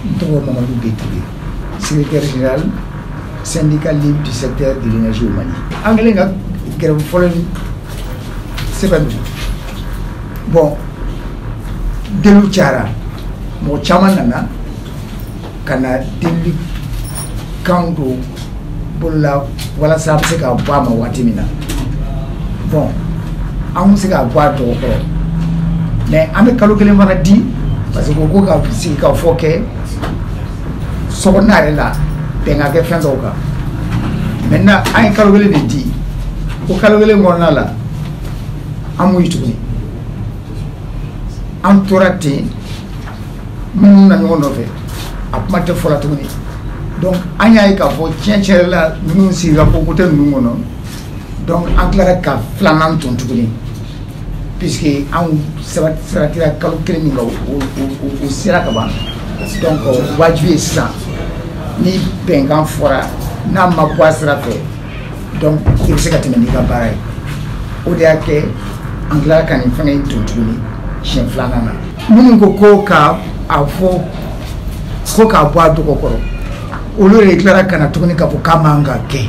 Mamadou Bétouré, secrétaire général syndicat libre du secteur de l'énergie au Mali. Anglais nga grève following c'est pas bon delu tiara mo chaman nana kana delu kango bolla wala sa se ka ba ma watimina bon amu se ka ba do ko mais ame kalo kele mara di parce que ko ka si ka foke sokonare la tenga ke fenzo ka maintenant ay kalo kele de di ko kalo kele ngona la amu yituni entourati mun na ngono fe apmate fola tuni donc anya ka fo tienche la nous si ga ko kote nous ngono donc enclara ka flanan ton tuni puisque on sera tira kalo kele mi ga o sera ka ba donc wajibi ça ni pengan fora na ma kwasra fe donc il se ka tini ka barai o de ake enclara ka ni fanga ton tuni chien flanana mun ko ka afo ko ka bwa do kokoro olu reclara kana tuguni ka kamanga ke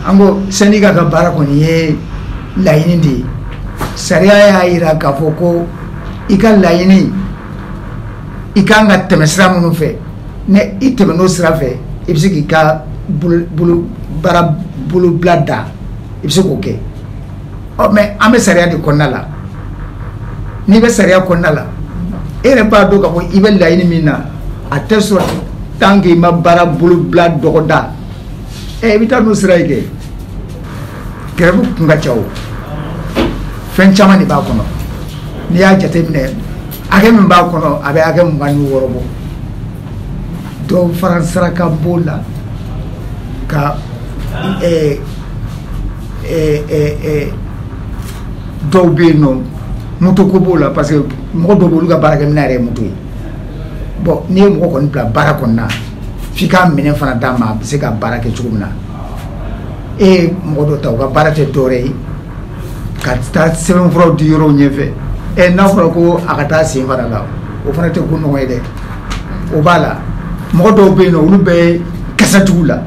ango syndicat ka bara ko ni e layini ndi sariya ya ira ka foko ika layini ikanga temesra munu fe ne iteme no sra fe ibisi ka bulu bara bulu blada ibisi ko ke o mais ame sariya di konala ni be sariya konala ere ba do ka ko ibe layini mina atesor tangi ma bara bulu blad dogoda e bita no sraike kerebu nga chawo fen chama ni ba kono ni ya jate mine age min ba kono abe age mun gani worobo do faransara ka bola ka do be no muto ko bola parce que mo do bolu ga baraka minare muto bon ni mo ko ni pla baraka na fika minen fana dama se ka baraka chugumna e mo do taw ga baraka dore ka ta 7 francs euro nyefe e na fro ko akata se fara la o fana te ko no ede o bala mo do be no lu be kasatula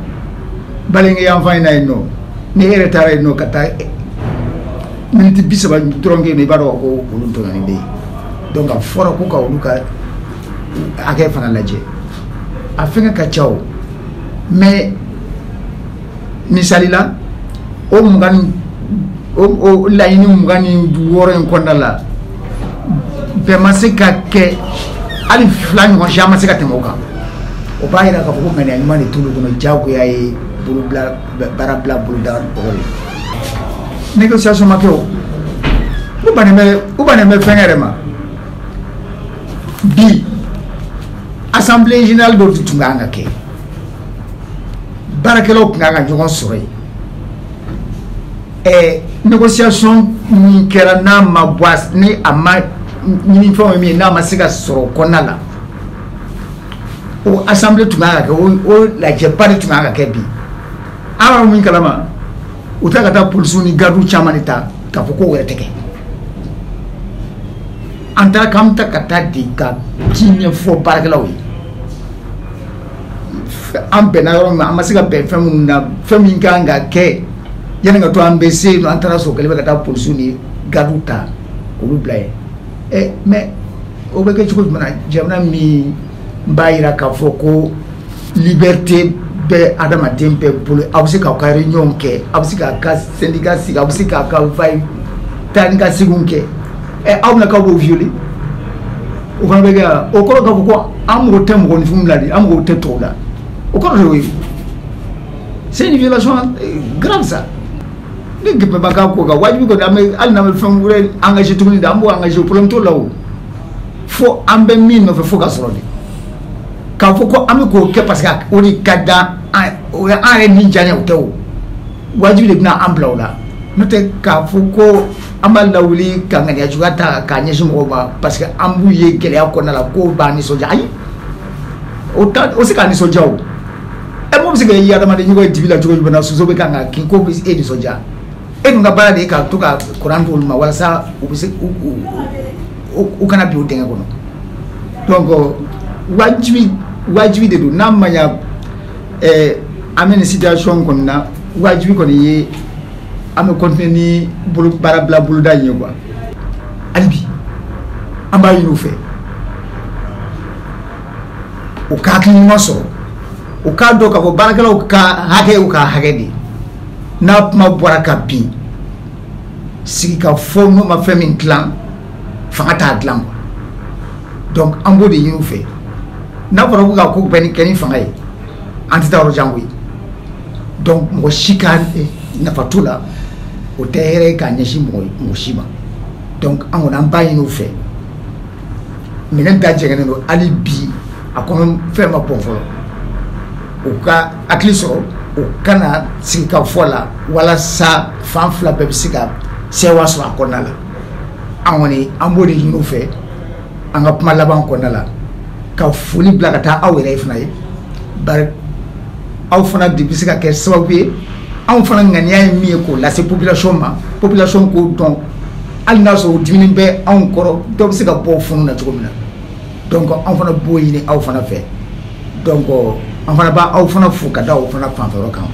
balenga ya fayna no ni ere tare no kata minti bisaba tronge ne baro ko ulu to ni be donc a fora ko ka ulu ka ake fana laje afenga ka chao mais misalila o mugani o layini mugani woro en kondala be masika ke ali flani ko jama sika temoka o bayira ka ko mena imani tulu kono jago yayi bulu bla bara bla bulu da ko négociation makeo ou bane me fengere ma bi assemblée générale do tunganga ke barakelo nganga jogon sore e négociation ni kera na ma boas ni ama ni fo mi na ma siga soro konala o assemblée tunganga ke o la je pas tunganga ke bi awa mun kalama utaka ta polisu ni gardu chamanita ka foko were teke anta kamta kata di ka kinye fo barkelawi ambe na ro ma masiga be femu na femi nganga ke yana ngato ambese no antara so kelebe kata polisu ni garuta ko blay e mais o be ke chuko mana jamna mi bayira ka foko liberté be adama tempe polo abusika ka réunion ke abusika ka syndicat sika abusika ka vai tanga sigunke e awna ka bo violé o ko be ga o ko ko amu tem ko ni fumladi amu te tola o ko rewi c'est une violation grave ça ne ke ba ka ko ga wajibi ko am al na fam wure engagé tout ni da am engagé problème to lawo fo ambe min no fo ka sorodi ka fo ko am ko ke parce que o di kada o are ni jane o tew wajibi de na amblawla note ka fo ko amal lawli ka ngani ajugata ka nyesu mo ba parce que ambu ye gele ko na la ko ba ni soja ay o se ka ni soja o e mo se ke ya dama de nyugo dibila jogo bana suzo be ka nga kin ko bi e ni soja e nga bala de ka to ka Quran to ma wala sa o bi se o kana bi o denga ko no donc wajibi de do n'a ma ya amène situation qu'on a wajibi qu'on y ame continuer ni bolo barabla bolo da yen quoi alibi amba yi no fait o ka klin mo so o ka do ka bo barakala o ka hage di na ma boraka bi si ka fo no ma femin clan fangata clan donc ambo de yi no fait na fara ko ka ko ben keni fangay antita ro jangui donc mo shikan na fatula o terre ka nyeshi mo shima donc an on ba yi no fait minen ta jegene no alibi akono fema bon folo o ka akliso o kana sika fola wala sa fanfla bebsika sewa so akonala awoni ambodi hinu fe anga puma laban konala ka fuli blakata awere fna yi bar aw fana de bisika ke sababu aw fana ngania mi ko la se population ko donc alna so dimini be an koro do bisika bo funu na tugomina donc on fana boyini aw fana fait donc on fana ba aw fana fu ka da aw fana fanfero kan